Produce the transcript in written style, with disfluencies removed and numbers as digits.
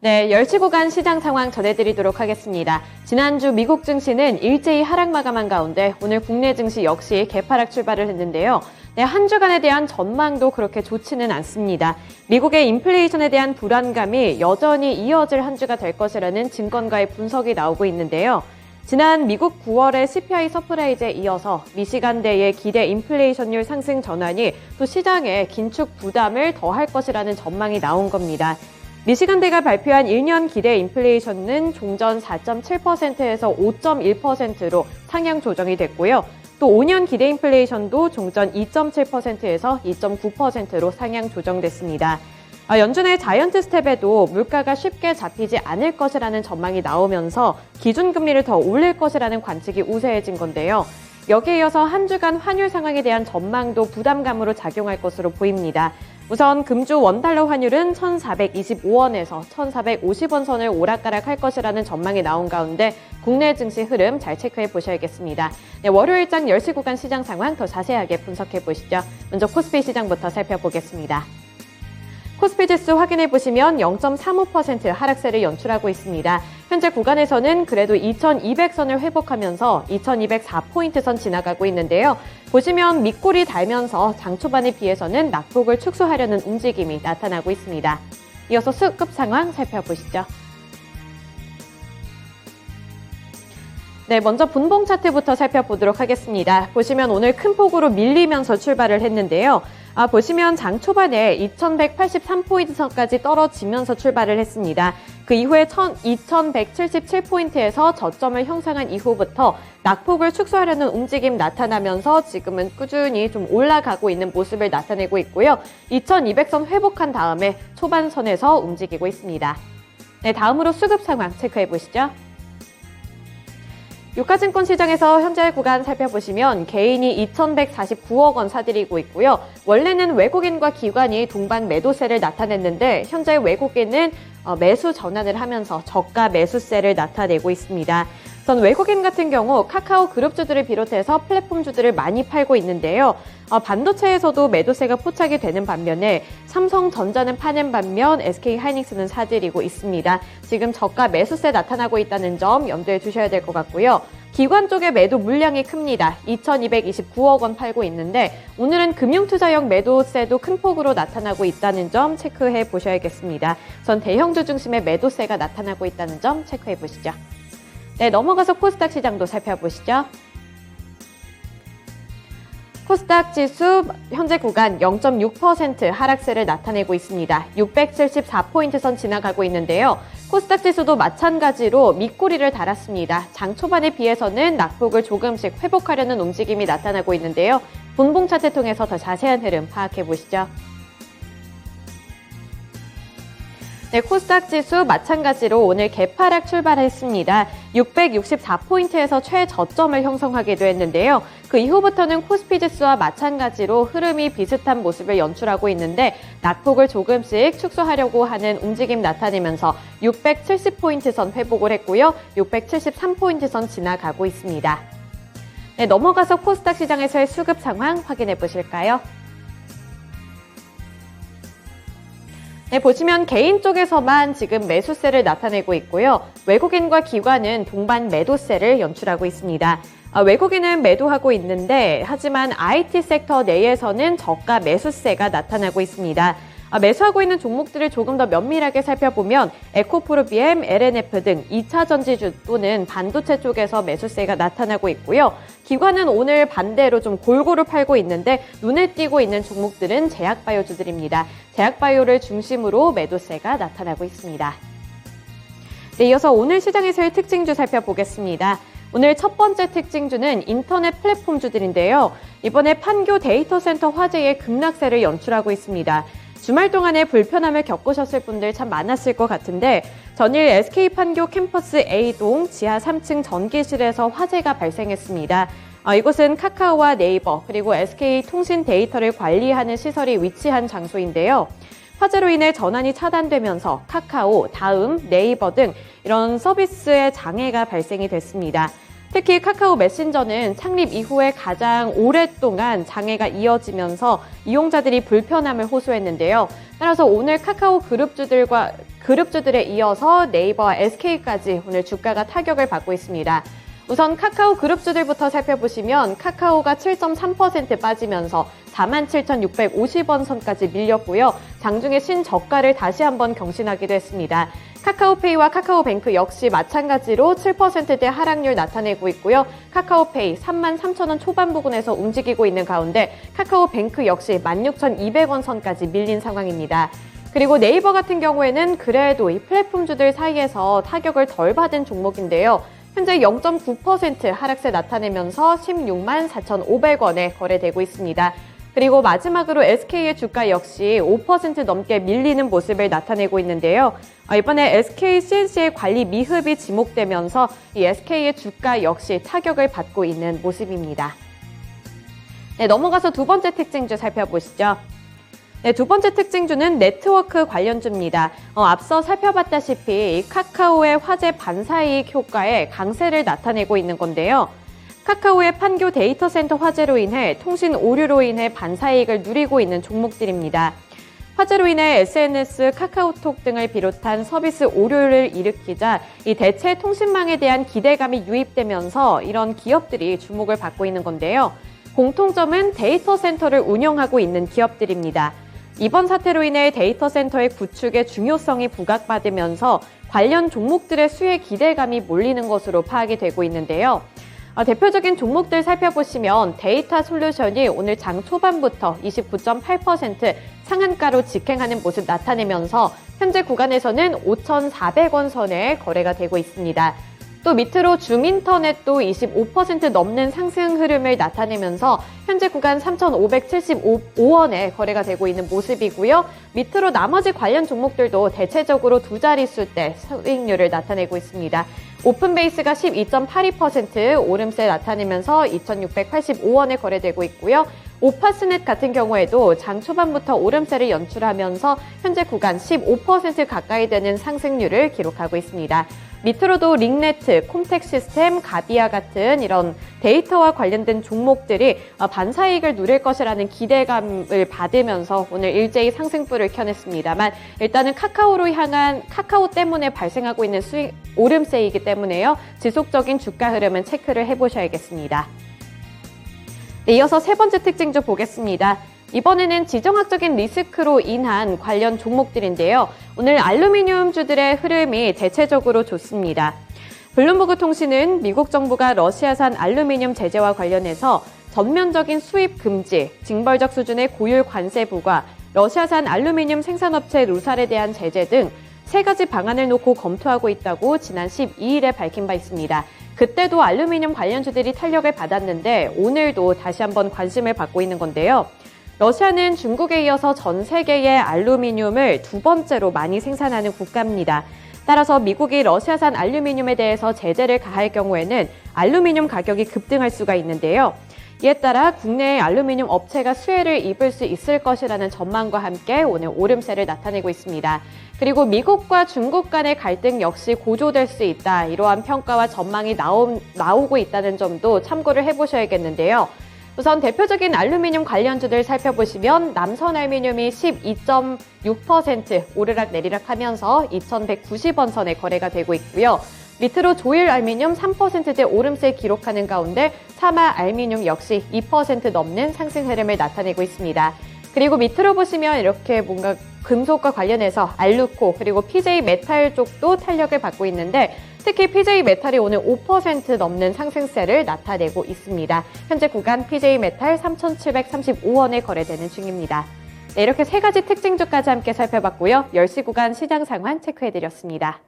네, 10시 구간 시장 상황 전해드리도록 하겠습니다. 지난주 미국 증시는 일제히 하락 마감한 가운데 오늘 국내 증시 역시 개파락 출발을 했는데요. 네, 한 주간에 대한 전망도 그렇게 좋지는 않습니다. 미국의 인플레이션에 대한 불안감이 여전히 이어질 한 주가 될 것이라는 증권가의 분석이 나오고 있는데요. 지난 미국 9월의 CPI 서프라이즈에 이어서 미시간대의 기대 인플레이션율 상승 전환이 또 시장에 긴축 부담을 더할 것이라는 전망이 나온 겁니다. 미시간대가 발표한 1년 기대 인플레이션은 종전 4.7%에서 5.1%로 상향 조정이 됐고요. 또 5년 기대 인플레이션도 종전 2.7%에서 2.9%로 상향 조정됐습니다. 연준의 자이언트 스텝에도 물가가 쉽게 잡히지 않을 것이라는 전망이 나오면서 기준금리를 더 올릴 것이라는 관측이 우세해진 건데요. 여기에 이어서 한 주간 환율 상황에 대한 전망도 부담감으로 작용할 것으로 보입니다. 우선 금주 원달러 환율은 1,425원에서 1,450원 선을 오락가락할 것이라는 전망이 나온 가운데 국내 증시 흐름 잘 체크해 보셔야겠습니다. 네, 월요일장 10시 구간 시장 상황 더 자세하게 분석해 보시죠. 먼저 코스피 시장부터 살펴보겠습니다. 코스피 지수 확인해 보시면 0.35% 하락세를 연출하고 있습니다. 현재 구간에서는 그래도 2200선을 회복하면서 2204포인트 선 지나가고 있는데요. 보시면 밑골이 달면서 장 초반에 비해서는 낙폭을 축소하려는 움직임이 나타나고 있습니다. 이어서 수급 상황 살펴보시죠. 네, 먼저 분봉 차트부터 살펴보도록 하겠습니다. 보시면 오늘 큰 폭으로 밀리면서 출발을 했는데요. 보시면 장 초반에 2183포인트 선까지 떨어지면서 출발을 했습니다. 그 이후에 2177포인트에서 저점을 형성한 이후부터 낙폭을 축소하려는 움직임 나타나면서 지금은 꾸준히 좀 올라가고 있는 모습을 나타내고 있고요. 2200선 회복한 다음에 초반선에서 움직이고 있습니다. 네, 다음으로 수급 상황 체크해 보시죠. 유가증권 시장에서 현재 구간 살펴보시면 개인이 2,149억 원 사들이고 있고요. 원래는 외국인과 기관이 동반 매도세를 나타냈는데 현재 외국인은 매수 전환을 하면서 저가 매수세를 나타내고 있습니다. 우선 외국인 같은 경우 카카오 그룹주들을 비롯해서 플랫폼주들을 많이 팔고 있는데요. 반도체에서도 매도세가 포착이 되는 반면에 삼성전자는 파는 반면 SK하이닉스는 사들이고 있습니다. 지금 저가 매수세 나타나고 있다는 점 염두에 두셔야 될 것 같고요. 기관 쪽의 매도 물량이 큽니다. 2,229억 원 팔고 있는데 오늘은 금융투자형 매도세도 큰 폭으로 나타나고 있다는 점 체크해 보셔야겠습니다. 우선 대형주 중심의 매도세가 나타나고 있다는 점 체크해 보시죠. 네, 넘어가서 코스닥 시장도 살펴보시죠. 코스닥 지수 현재 구간 0.6% 하락세를 나타내고 있습니다. 674포인트 선 지나가고 있는데요. 코스닥 지수도 마찬가지로 밑꼬리를 달았습니다. 장 초반에 비해서는 낙폭을 조금씩 회복하려는 움직임이 나타나고 있는데요. 분봉 차트 통해서 더 자세한 흐름 파악해 보시죠. 네, 코스닥 지수 마찬가지로 오늘 개파락 출발했습니다. 664포인트에서 최저점을 형성하기도 했는데요. 그 이후부터는 코스피 지수와 마찬가지로 흐름이 비슷한 모습을 연출하고 있는데 낙폭을 조금씩 축소하려고 하는 움직임 나타내면서 670포인트 선 회복을 했고요. 673포인트 선 지나가고 있습니다. 네, 넘어가서 코스닥 시장에서의 수급 상황 확인해 보실까요? 네, 보시면 개인 쪽에서만 지금 매수세를 나타내고 있고요. 외국인과 기관은 동반 매도세를 연출하고 있습니다. 외국인은 매도하고 있는데 하지만 IT 섹터 내에서는 저가 매수세가 나타나고 있습니다. 매수하고 있는 종목들을 조금 더 면밀하게 살펴보면 에코프로비엠, LNF 등 2차 전지주 또는 반도체 쪽에서 매수세가 나타나고 있고요. 기관은 오늘 반대로 좀 골고루 팔고 있는데 눈에 띄고 있는 종목들은 제약바이오주들입니다. 제약바이오를 중심으로 매도세가 나타나고 있습니다. 네, 이어서 오늘 시장에서의 특징주 살펴보겠습니다. 오늘 첫 번째 특징주는 인터넷 플랫폼주들인데요. 이번에 판교 데이터 센터 화재의 급락세를 연출하고 있습니다. 주말 동안에 불편함을 겪으셨을 분들 참 많았을 것 같은데 전일 SK 판교 캠퍼스 A동 지하 3층 전기실에서 화재가 발생했습니다. 이곳은 카카오와 네이버 그리고 SK 통신 데이터를 관리하는 시설이 위치한 장소인데요. 화재로 인해 전환이 차단되면서 카카오, 다음, 네이버 등 이런 서비스에 장애가 발생이 됐습니다. 특히 카카오 메신저는 창립 이후에 가장 오랫동안 장애가 이어지면서 이용자들이 불편함을 호소했는데요. 따라서 오늘 카카오 그룹주들과 그룹주들에 이어서 네이버와 SK까지 오늘 주가가 타격을 받고 있습니다. 우선 카카오 그룹주들부터 살펴보시면 카카오가 7.3% 빠지면서 47,650원 선까지 밀렸고요. 장중에 신저가를 다시 한번 경신하기도 했습니다. 카카오페이와 카카오뱅크 역시 마찬가지로 7%대 하락률 나타내고 있고요. 카카오페이 33,000원 초반 부근에서 움직이고 있는 가운데 카카오뱅크 역시 16,200원 선까지 밀린 상황입니다. 그리고 네이버 같은 경우에는 그래도 이 플랫폼주들 사이에서 타격을 덜 받은 종목인데요. 현재 0.9% 하락세 나타내면서 16만 4,500원에 거래되고 있습니다. 그리고 마지막으로 SK의 주가 역시 5% 넘게 밀리는 모습을 나타내고 있는데요. 이번에 SK CNC의 관리 미흡이 지목되면서 이 SK의 주가 역시 타격을 받고 있는 모습입니다. 네, 넘어가서 두 번째 특징주 살펴보시죠. 네, 두 번째 특징주는 네트워크 관련주입니다. 앞서 살펴봤다시피 카카오의 화재 반사이익 효과에 강세를 나타내고 있는 건데요. 카카오의 판교 데이터 센터 화재로 인해 통신 오류로 인해 반사이익을 누리고 있는 종목들입니다. 화재로 인해 SNS, 카카오톡 등을 비롯한 서비스 오류를 일으키자 이 대체 통신망에 대한 기대감이 유입되면서 이런 기업들이 주목을 받고 있는 건데요. 공통점은 데이터 센터를 운영하고 있는 기업들입니다. 이번 사태로 인해 데이터 센터의 구축의 중요성이 부각받으면서 관련 종목들의 수혜 기대감이 몰리는 것으로 파악이 되고 있는데요. 대표적인 종목들 살펴보시면 데이터 솔루션이 오늘 장 초반부터 29.8% 상한가로 직행하는 모습 나타내면서 현재 구간에서는 5,400원 선에 거래가 되고 있습니다. 또 밑으로 줌인터넷도 25% 넘는 상승 흐름을 나타내면서 현재 구간 3,575원에 거래가 되고 있는 모습이고요. 밑으로 나머지 관련 종목들도 대체적으로 두 자릿수대 수익률을 나타내고 있습니다. 오픈베이스가 12.82% 오름세 나타내면서 2,685원에 거래되고 있고요. 오파스넷 같은 경우에도 장 초반부터 오름세를 연출하면서 현재 구간 15% 가까이 되는 상승률을 기록하고 있습니다. 밑으로도 링네트, 콤텍 시스템, 가비아 같은 이런 데이터와 관련된 종목들이 반사이익을 누릴 것이라는 기대감을 받으면서 오늘 일제히 상승불을 켜냈습니다만 일단은 카카오 때문에 발생하고 있는 수익 오름세이기 때문에요. 지속적인 주가 흐름은 체크를 해보셔야겠습니다. 네, 이어서 세 번째 특징 좀 보겠습니다. 이번에는 지정학적인 리스크로 인한 관련 종목들인데요. 오늘 알루미늄주들의 흐름이 대체적으로 좋습니다. 블룸버그 통신은 미국 정부가 러시아산 알루미늄 제재와 관련해서 전면적인 수입 금지, 징벌적 수준의 고율 관세 부과, 러시아산 알루미늄 생산업체 루살에 대한 제재 등 세 가지 방안을 놓고 검토하고 있다고 지난 12일에 밝힌 바 있습니다. 그때도 알루미늄 관련주들이 탄력을 받았는데 오늘도 다시 한번 관심을 받고 있는 건데요. 러시아는 중국에 이어서 전 세계의 알루미늄을 두 번째로 많이 생산하는 국가입니다. 따라서 미국이 러시아산 알루미늄에 대해서 제재를 가할 경우에는 알루미늄 가격이 급등할 수가 있는데요. 이에 따라 국내의 알루미늄 업체가 수혜를 입을 수 있을 것이라는 전망과 함께 오늘 오름세를 나타내고 있습니다. 그리고 미국과 중국 간의 갈등 역시 고조될 수 있다. 이러한 평가와 전망이 나오고 있다는 점도 참고를 해보셔야겠는데요. 우선 대표적인 알루미늄 관련주들 살펴보시면 남선알루미늄이 12.6% 오르락 내리락 하면서 2,190원 선에 거래가 되고 있고요. 밑으로 조일알루미늄 3%대 오름세 기록하는 가운데 사마알루미늄 역시 2% 넘는 상승 흐름을 나타내고 있습니다. 그리고 밑으로 보시면 이렇게 뭔가 금속과 관련해서 알루코 그리고 PJ메탈 쪽도 탄력을 받고 있는데 특히 PJ메탈이 오늘 5% 넘는 상승세를 나타내고 있습니다. 현재 구간 PJ메탈 3,735원에 거래되는 중입니다. 네, 이렇게 세 가지 특징주까지 함께 살펴봤고요. 10시 구간 시장 상황 체크해드렸습니다.